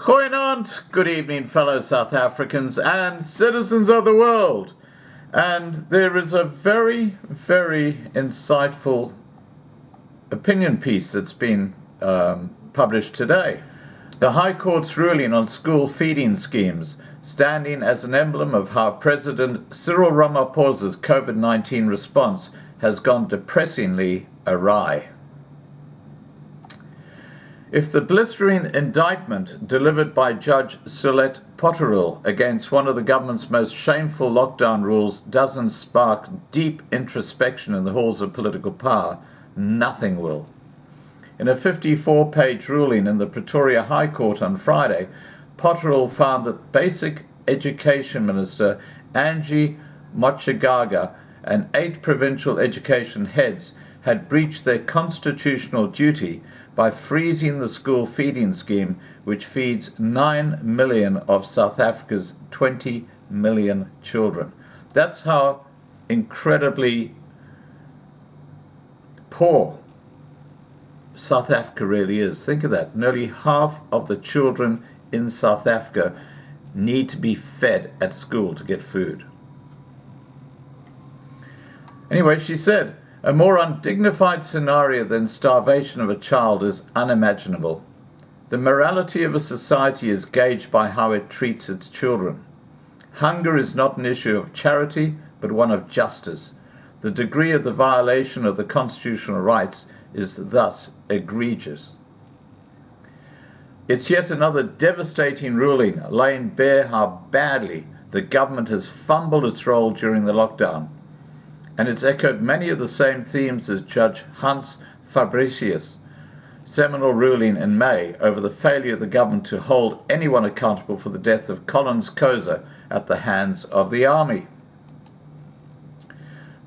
Goeienaand, good evening, fellow South Africans and citizens of the world. And there is a very, very insightful opinion piece that's been published today. The High Court's ruling on school feeding schemes, standing as an emblem of how President Cyril Ramaphosa's COVID-19 response has gone depressingly awry. If the blistering indictment delivered by Judge Sulet Potterill against one of the government's most shameful lockdown rules doesn't spark deep introspection in the halls of political power, nothing will. In a 54-page ruling in the Pretoria High Court on Friday, Potterill found that Basic Education Minister Angie Motshekga and 8 provincial education heads had breached their constitutional duty by freezing the school feeding scheme, which feeds 9 million of South Africa's 20 million children. That's how incredibly poor South Africa really is. Think of that. Nearly half of the children in South Africa need to be fed at school to get food. Anyway, she said, a more undignified scenario than starvation of a child is unimaginable. The morality of a society is gauged by how it treats its children. Hunger is not an issue of charity, but one of justice. The degree of the violation of the constitutional rights is thus egregious. It's yet another devastating ruling, laying bare how badly the government has fumbled its role during the lockdown. And it's echoed many of the same themes as Judge Hans Fabricius' seminal ruling in May over the failure of the government to hold anyone accountable for the death of Collins Koza at the hands of the army.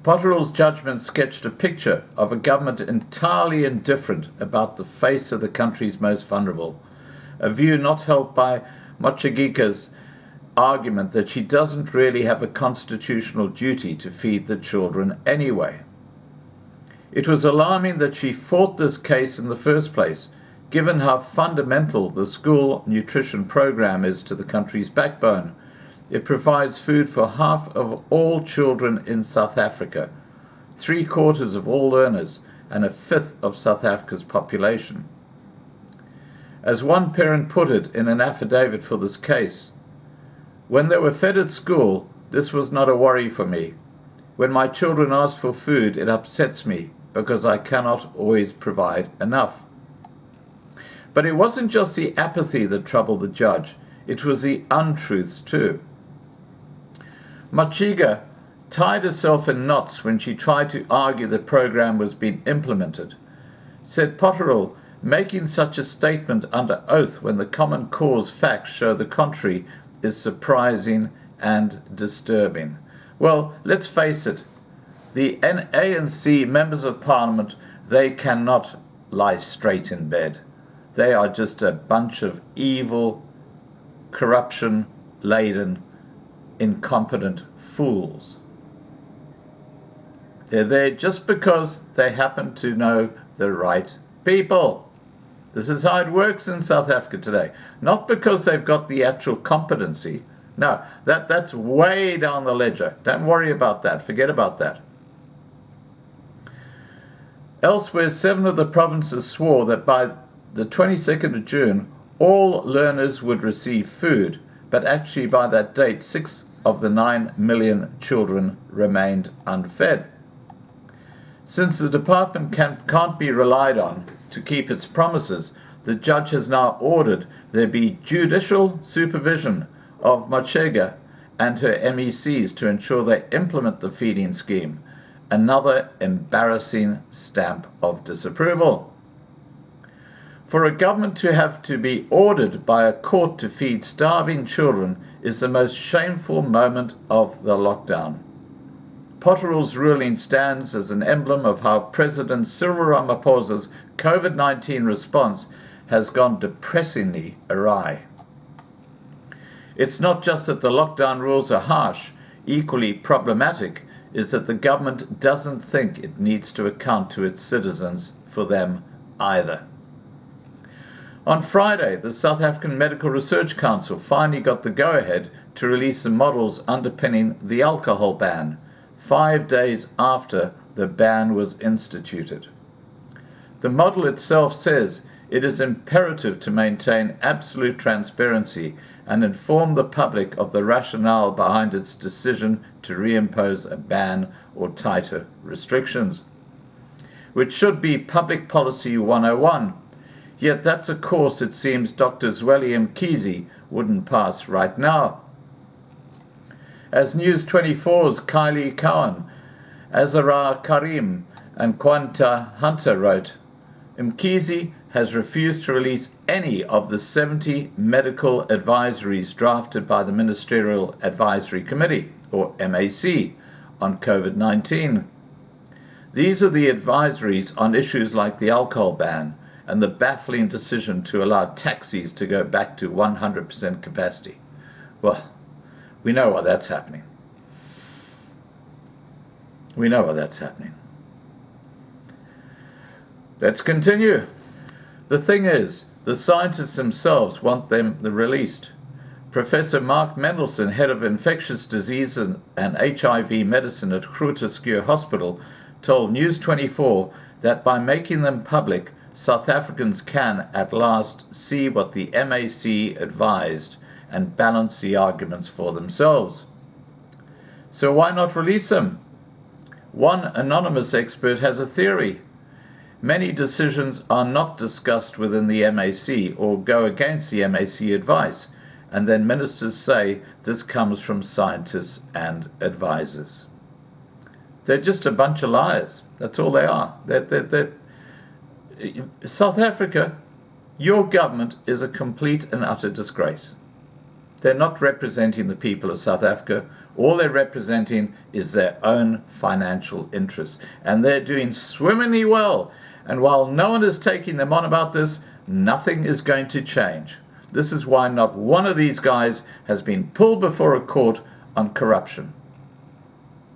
Potterill's judgment sketched a picture of a government entirely indifferent about the face of the country's most vulnerable, a view not held by Motshekga's argument that she doesn't really have a constitutional duty to feed the children anyway. It was alarming that she fought this case in the first place, given how fundamental the school nutrition program is to the country's backbone. It provides food for half of all children in South Africa, 3/4 of all learners, and 1/5 of South Africa's population. As one parent put it in an affidavit for this case, when they were fed at school, this was not a worry for me. When my children ask for food, it upsets me because I cannot always provide enough. But it wasn't just the apathy that troubled the judge, it was the untruths too. Motshekga tied herself in knots when she tried to argue the program was being implemented. Said Potterill, making such a statement under oath when the common cause facts show the contrary is surprising and disturbing. Well, let's face it, the ANC members of parliament, they cannot lie straight in bed. They are just a bunch of evil, corruption-laden, incompetent fools. They're there just because they happen to know the right people. This is how it works in South Africa today. Not because they've got the actual competency. No, that's way down the ledger. Don't worry about that. Forget about that. Elsewhere, 7 of the provinces swore that by the 22nd of June, all learners would receive food, but actually by that date, 6 of the 9 million children remained unfed. Since the department can't be relied on to keep its promises, the judge has now ordered there be judicial supervision of Motshekga and her MECs to ensure they implement the feeding scheme, another embarrassing stamp of disapproval. For a government to have to be ordered by a court to feed starving children is the most shameful moment of the lockdown. Potterill's ruling stands as an emblem of how President Cyril Ramaphosa's COVID-19 response has gone depressingly awry. It's not just that the lockdown rules are harsh, equally problematic is that the government doesn't think it needs to account to its citizens for them either. On Friday, the South African Medical Research Council finally got the go-ahead to release the models underpinning the alcohol ban, 5 days after the ban was instituted. The model itself says it is imperative to maintain absolute transparency and inform the public of the rationale behind its decision to reimpose a ban or tighter restrictions, which should be Public Policy 101. Yet that's a course it seems Dr. Zweli Mkhize wouldn't pass right now. As News 24's Kylie Cowan, Azara Karim and Quanta Hunter wrote, Mkhize has refused to release any of the 70 medical advisories drafted by the Ministerial Advisory Committee, or MAC, on COVID-19. These are the advisories on issues like the alcohol ban and the baffling decision to allow taxis to go back to 100% capacity. Well, we know why that's happening. We know why that's happening. Let's continue. The thing is, the scientists themselves want them released. Professor Mark Mendelsohn, head of infectious disease and HIV medicine at Groote Schuur Hospital, told News 24 that by making them public, South Africans can at last see what the MAC advised and balance the arguments for themselves. So why not release them? One anonymous expert has a theory. Many decisions are not discussed within the MAC or go against the MAC advice, and then ministers say this comes from scientists and advisors. They're just a bunch of liars. That's all they are. South Africa, your government is a complete and utter disgrace. They're not representing the people of South Africa. All they're representing is their own financial interests. And they're doing swimmingly well. And while no one is taking them on about this, nothing is going to change. This is why not one of these guys has been pulled before a court on corruption.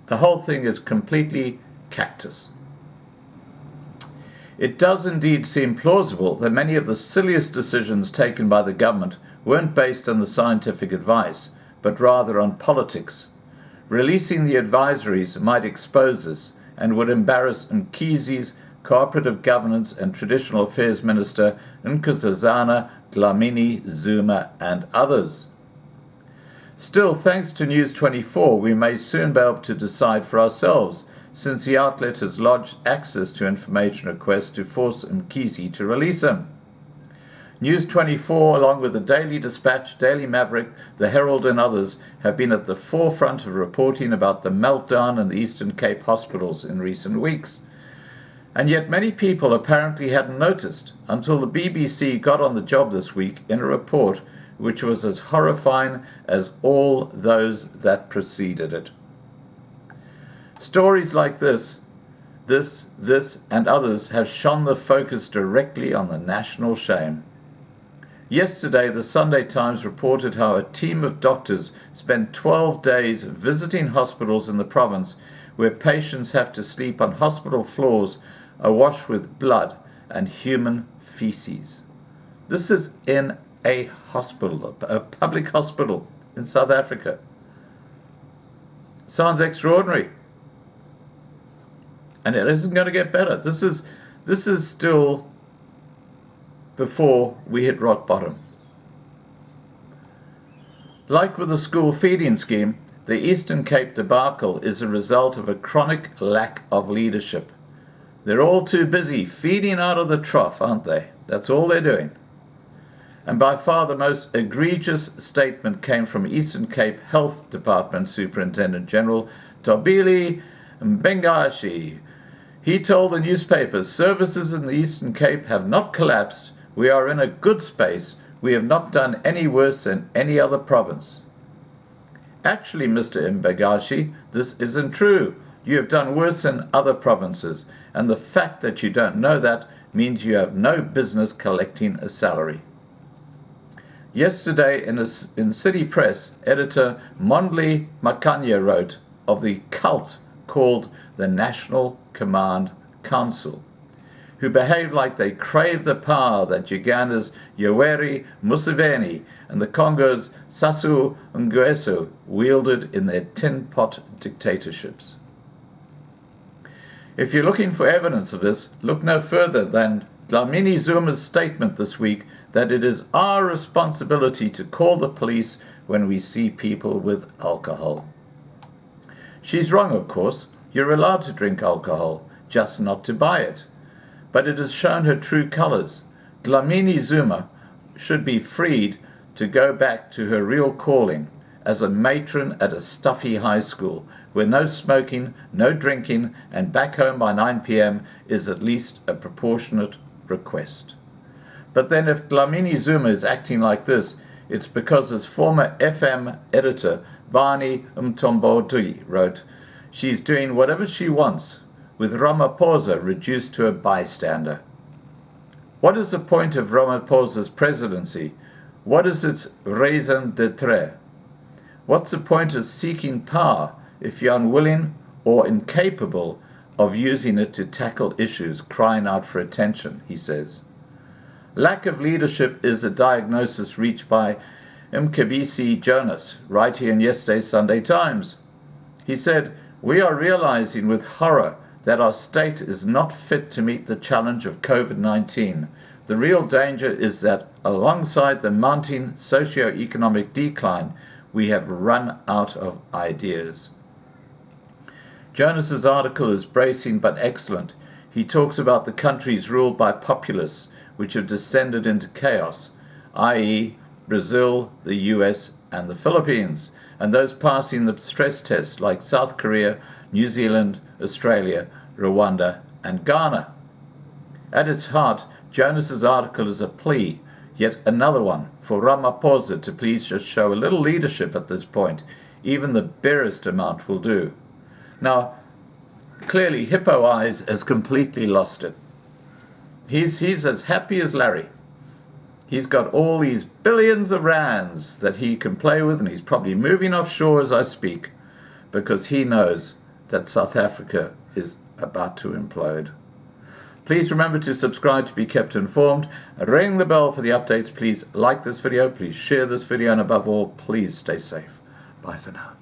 The whole thing is completely cactus. It does indeed seem plausible that many of the silliest decisions taken by the government weren't based on the scientific advice, but rather on politics. Releasing the advisories might expose this and would embarrass Mkhize's Cooperative Governance and Traditional Affairs Minister Nkosazana Dlamini Zuma and others. Still, thanks to News 24, we may soon be able to decide for ourselves, since the outlet has lodged access to information requests to force Mkhize to release him. News 24, along with the Daily Dispatch, Daily Maverick, the Herald and others, have been at the forefront of reporting about the meltdown in the Eastern Cape hospitals in recent weeks. And yet many people apparently hadn't noticed until the BBC got on the job this week in a report which was as horrifying as all those that preceded it. Stories like this, and others have shone the focus directly on the national shame. Yesterday, the Sunday Times reported how a team of doctors spent 12 days visiting hospitals in the province where patients have to sleep on hospital floors awash with blood and human feces. This is in a hospital, a public hospital in South Africa. Sounds extraordinary. And it isn't going to get better. This is still before we hit rock bottom. Like with the school feeding scheme, the Eastern Cape debacle is a result of a chronic lack of leadership. They're all too busy feeding out of the trough, aren't they? That's all they're doing. And by far the most egregious statement came from Eastern Cape Health Department Superintendent General Tobile Mbengashi. He told the newspapers, services in the Eastern Cape have not collapsed. We are in a good space. We have not done any worse than any other province. Actually, Mr. Mbengashi, this isn't true. You have done worse than other provinces. And the fact that you don't know that means you have no business collecting a salary. Yesterday in City Press, editor Mondli Makanya wrote of the cult called the National Command Council, who behave like they crave the power that Uganda's Yoweri Museveni and the Congo's Sassou Nguesso wielded in their tin-pot dictatorships. If you're looking for evidence of this, look no further than Dlamini Zuma's statement this week that it is our responsibility to call the police when we see people with alcohol. She's wrong, of course. You're allowed to drink alcohol, just not to buy it. But it has shown her true colours. Dlamini Zuma should be freed to go back to her real calling as a matron at a stuffy high school where no smoking, no drinking, and back home by 9 p.m. is at least a proportionate request. But then if Dlamini Zuma is acting like this, it's because, as former FM editor Barney Mtombodui wrote, she's doing whatever she wants, with Ramaphosa reduced to a bystander. What is the point of Ramaphosa's presidency? What is its raison d'etre? What's the point of seeking power if you're unwilling or incapable of using it to tackle issues crying out for attention, he says. Lack of leadership is a diagnosis reached by Mkhabisi Jonas, writing in yesterday's Sunday Times. He said, "We are realizing with horror that our state is not fit to meet the challenge of COVID-19. The real danger is that alongside the mounting socio-economic decline, we have run out of ideas." Jonas's article is bracing but excellent. He talks about the countries ruled by populists which have descended into chaos, i.e. Brazil, the US, and the Philippines, and those passing the stress test like South Korea, New Zealand, Australia, Rwanda, and Ghana. At its heart, Jonas's article is a plea, yet another one, for Ramaphosa to please just show a little leadership at this point. Even the barest amount will do. Now, clearly, Hippo Eyes has completely lost it. He's as happy as Larry. He's got all these billions of rands that he can play with, and he's probably moving offshore as I speak, because he knows that South Africa is about to implode. Please remember to subscribe to be kept informed. Ring the bell for the updates. Please like this video. Please share this video. And above all, please stay safe. Bye for now.